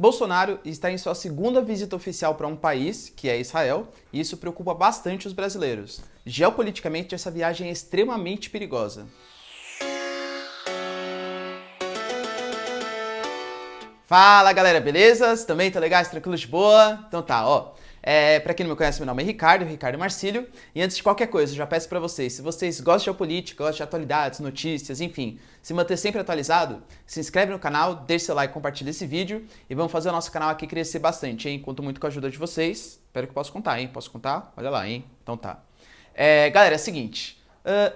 Bolsonaro está em sua segunda visita oficial para um país, que é Israel, e isso preocupa bastante os brasileiros. Geopoliticamente, essa viagem é extremamente perigosa. Fala galera, beleza? Também tá legais? Tranquilos de boa? Então tá, ó. Pra quem não me conhece, meu nome é Ricardo Marcílio. E antes de qualquer coisa, eu já peço pra vocês, se vocês gostam de geopolítica, gostam de atualidades, notícias, enfim, se manter sempre atualizado, se inscreve no canal, deixa seu like, compartilha esse vídeo e vamos fazer o nosso canal aqui crescer bastante, hein? Conto muito com a ajuda de vocês. Espero que possa contar, hein? Posso contar? Olha lá, hein? Então tá. Galera, é o seguinte.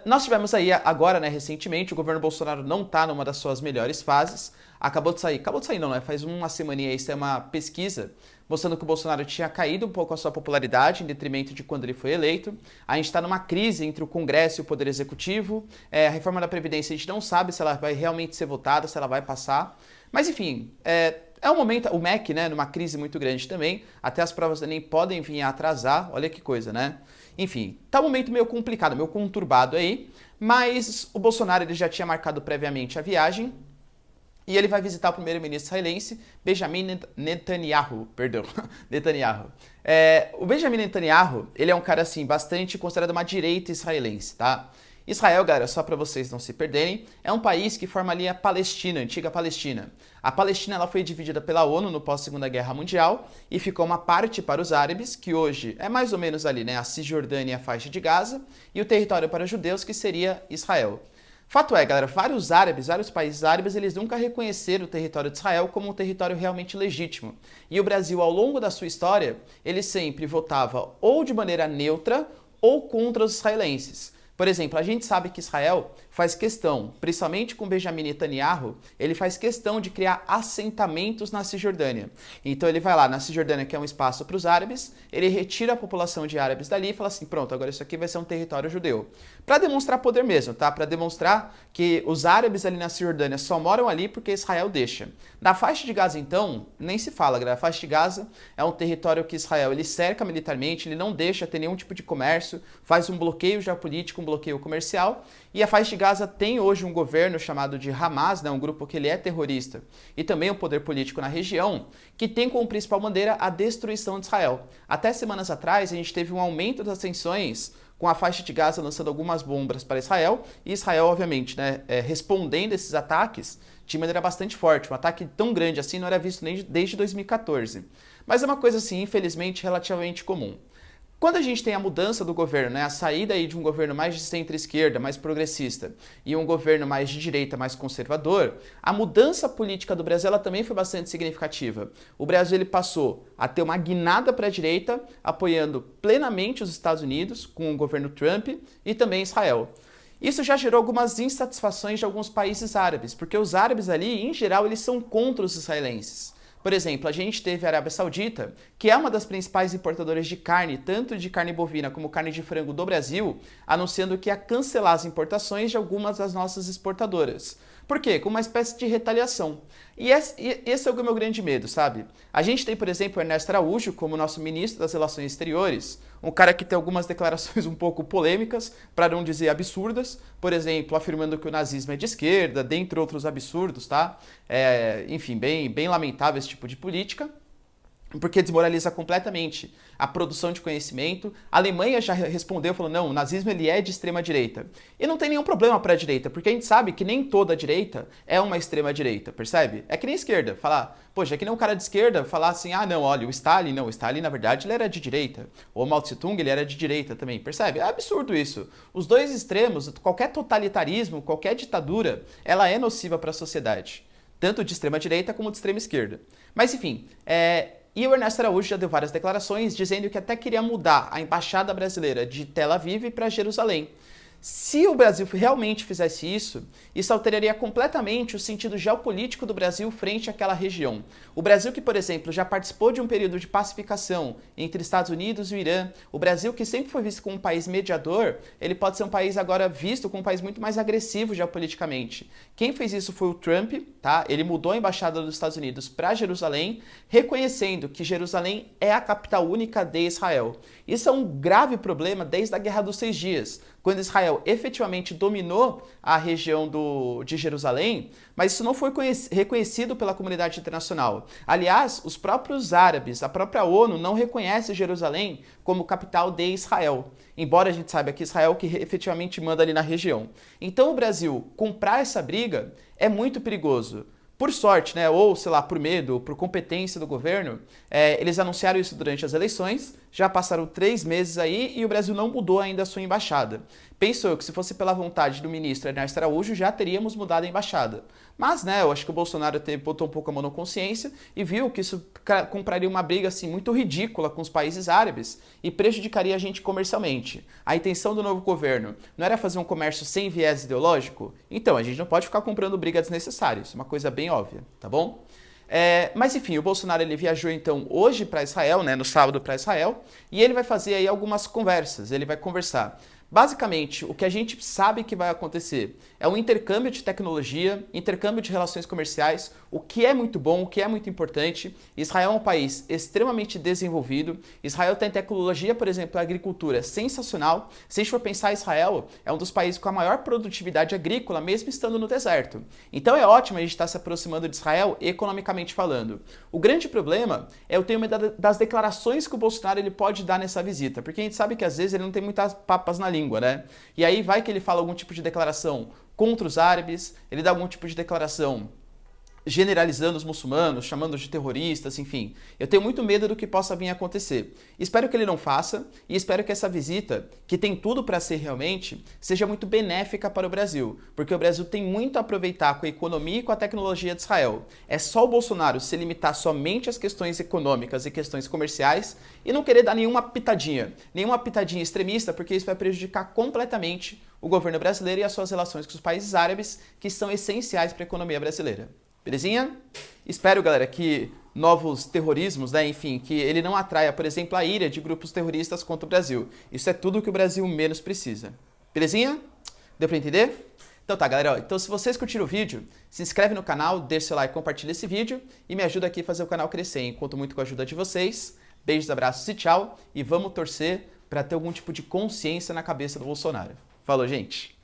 Nós tivemos aí agora, né, recentemente, o governo Bolsonaro não tá numa das suas melhores fases. Acabou de sair não, né? Faz uma semaninha aí, saiu uma pesquisa mostrando que o Bolsonaro tinha caído um pouco a sua popularidade em detrimento de quando ele foi eleito. A gente está numa crise entre o Congresso e o Poder Executivo. A reforma da Previdência a gente não sabe se ela vai realmente ser votada, se ela vai passar. Mas enfim, é um momento, o MEC, né, numa crise muito grande também, até as provas do Enem podem vir a atrasar, olha que coisa, né? Enfim, tá um momento meio complicado, meio conturbado aí, mas o Bolsonaro ele já tinha marcado previamente a viagem, e ele vai visitar o primeiro-ministro israelense, Benjamin Netanyahu, Netanyahu. O Benjamin Netanyahu, ele é um cara, assim, bastante considerado uma direita israelense, tá? Israel, galera, só para vocês não se perderem, é um país que forma ali a Palestina, a antiga Palestina. A Palestina ela foi dividida pela ONU no pós-Segunda Guerra Mundial e ficou uma parte para os árabes, que hoje é mais ou menos ali, né, a Cisjordânia e a faixa de Gaza, e o território para os judeus, que seria Israel. Fato é, galera, vários países árabes, eles nunca reconheceram o território de Israel como um território realmente legítimo. E o Brasil, ao longo da sua história, ele sempre votava ou de maneira neutra ou contra os israelenses. Por exemplo, a gente sabe que Israel faz questão, principalmente com Benjamin Netanyahu, ele faz questão de criar assentamentos na Cisjordânia. Então ele vai lá na Cisjordânia, que é um espaço para os árabes, ele retira a população de árabes dali e fala assim, pronto, agora isso aqui vai ser um território judeu. Para demonstrar poder mesmo, tá? Para demonstrar que os árabes ali na Cisjordânia só moram ali porque Israel deixa. Na faixa de Gaza, então, nem se fala, galera. A faixa de Gaza é um território que Israel ele cerca militarmente, ele não deixa ter nenhum tipo de comércio, faz um bloqueio geopolítico, um bloqueio comercial, e a faixa de Gaza tem hoje um governo chamado de Hamas, né, um grupo que ele é terrorista, e também um poder político na região, que tem como principal bandeira a destruição de Israel. Até semanas atrás, a gente teve um aumento das tensões com a faixa de Gaza lançando algumas bombas para Israel, e Israel, obviamente, né, respondendo esses ataques de maneira bastante forte. Um ataque tão grande assim não era visto nem desde 2014. Mas é uma coisa, assim, infelizmente, relativamente comum. Quando a gente tem a mudança do governo, né, a saída aí de um governo mais de centro-esquerda, mais progressista, e um governo mais de direita, mais conservador, a mudança política do Brasil ela também foi bastante significativa. O Brasil ele passou a ter uma guinada para a direita, apoiando plenamente os Estados Unidos, com o governo Trump, e também Israel. Isso já gerou algumas insatisfações de alguns países árabes, porque os árabes ali, em geral, eles são contra os israelenses. Por exemplo, a gente teve a Arábia Saudita, que é uma das principais importadoras de carne, tanto de carne bovina como carne de frango do Brasil, anunciando que ia cancelar as importações de algumas das nossas exportadoras. Por quê? Com uma espécie de retaliação. E esse é o meu grande medo, sabe? A gente tem, por exemplo, o Ernesto Araújo como nosso ministro das Relações Exteriores, um cara que tem algumas declarações um pouco polêmicas, para não dizer absurdas, por exemplo, afirmando que o nazismo é de esquerda, dentre outros absurdos, tá? Enfim, bem lamentável esse tipo de política, porque desmoraliza completamente a produção de conhecimento. A Alemanha já respondeu, falou, não, o nazismo ele é de extrema direita. E não tem nenhum problema para a direita, porque a gente sabe que nem toda a direita é uma extrema direita, percebe? É que nem a esquerda, falar, poxa, é que nem um cara de esquerda falar assim, ah não, olha, o Stalin na verdade ele era de direita. Ou o Mao Tse Tung, ele era de direita também, percebe? É absurdo isso. Os dois extremos, qualquer totalitarismo, qualquer ditadura, ela é nociva para a sociedade. Tanto de extrema direita como de extrema esquerda. Mas enfim, E o Ernesto Araújo já deu várias declarações dizendo que até queria mudar a embaixada brasileira de Tel Aviv para Jerusalém. Se o Brasil realmente fizesse isso alteraria completamente o sentido geopolítico do Brasil frente àquela região. O Brasil que, por exemplo, já participou de um período de pacificação entre Estados Unidos e o Irã, o Brasil que sempre foi visto como um país mediador, ele pode ser um país agora visto como um país muito mais agressivo geopoliticamente. Quem fez isso foi o Trump, tá? Ele mudou a embaixada dos Estados Unidos para Jerusalém, reconhecendo que Jerusalém é a capital única de Israel. Isso é um grave problema desde a Guerra dos 6 Dias, quando Israel efetivamente dominou a região de Jerusalém, mas isso não foi reconhecido pela comunidade internacional. Aliás, os próprios árabes, a própria ONU não reconhece Jerusalém como capital de Israel, embora a gente saiba que Israel que efetivamente manda ali na região. Então o Brasil comprar essa briga é muito perigoso. Por sorte, né, ou sei lá, por medo, por competência do governo, eles anunciaram isso durante as eleições, já passaram 3 meses aí e o Brasil não mudou ainda a sua embaixada. Penso eu que se fosse pela vontade do ministro Ernesto Araújo, já teríamos mudado a embaixada. Mas, né, eu acho que o Bolsonaro botou um pouco a mão na consciência e viu que isso compraria uma briga assim muito ridícula com os países árabes e prejudicaria a gente comercialmente. A intenção do novo governo não era fazer um comércio sem viés ideológico? Então, a gente não pode ficar comprando briga desnecessária, isso é uma coisa bem óbvia, tá bom? Mas enfim, o Bolsonaro ele viajou então hoje para Israel, né, no sábado para Israel, e ele vai fazer aí algumas conversas, ele vai conversar. Basicamente, o que a gente sabe que vai acontecer é um intercâmbio de tecnologia, intercâmbio de relações comerciais, o que é muito bom, o que é muito importante. Israel é um país extremamente desenvolvido. Israel tem tecnologia, por exemplo, a agricultura sensacional. Se a gente for pensar, Israel é um dos países com a maior produtividade agrícola, mesmo estando no deserto. Então é ótimo a gente estar se aproximando de Israel economicamente falando. O grande problema é o tema das declarações que o Bolsonaro ele pode dar nessa visita, porque a gente sabe que às vezes ele não tem muitas papas na língua, né? E aí vai que ele fala algum tipo de declaração contra os árabes, ele dá algum tipo de declaração generalizando os muçulmanos, chamando-os de terroristas, enfim. Eu tenho muito medo do que possa vir a acontecer. Espero que ele não faça e espero que essa visita, que tem tudo para ser realmente, seja muito benéfica para o Brasil, porque o Brasil tem muito a aproveitar com a economia e com a tecnologia de Israel. É só o Bolsonaro se limitar somente às questões econômicas e questões comerciais e não querer dar nenhuma pitadinha extremista, porque isso vai prejudicar completamente o governo brasileiro e as suas relações com os países árabes, que são essenciais para a economia brasileira. Belezinha? Espero, galera, que novos terrorismos, né, enfim, que ele não atraia, por exemplo, a ira de grupos terroristas contra o Brasil. Isso é tudo que o Brasil menos precisa. Belezinha? Deu pra entender? Então tá, galera, então se vocês curtiram o vídeo, se inscreve no canal, deixa seu like, compartilha esse vídeo e me ajuda aqui a fazer o canal crescer, hein? Conto muito com a ajuda de vocês. Beijos, abraços e tchau. E vamos torcer para ter algum tipo de consciência na cabeça do Bolsonaro. Falou, gente!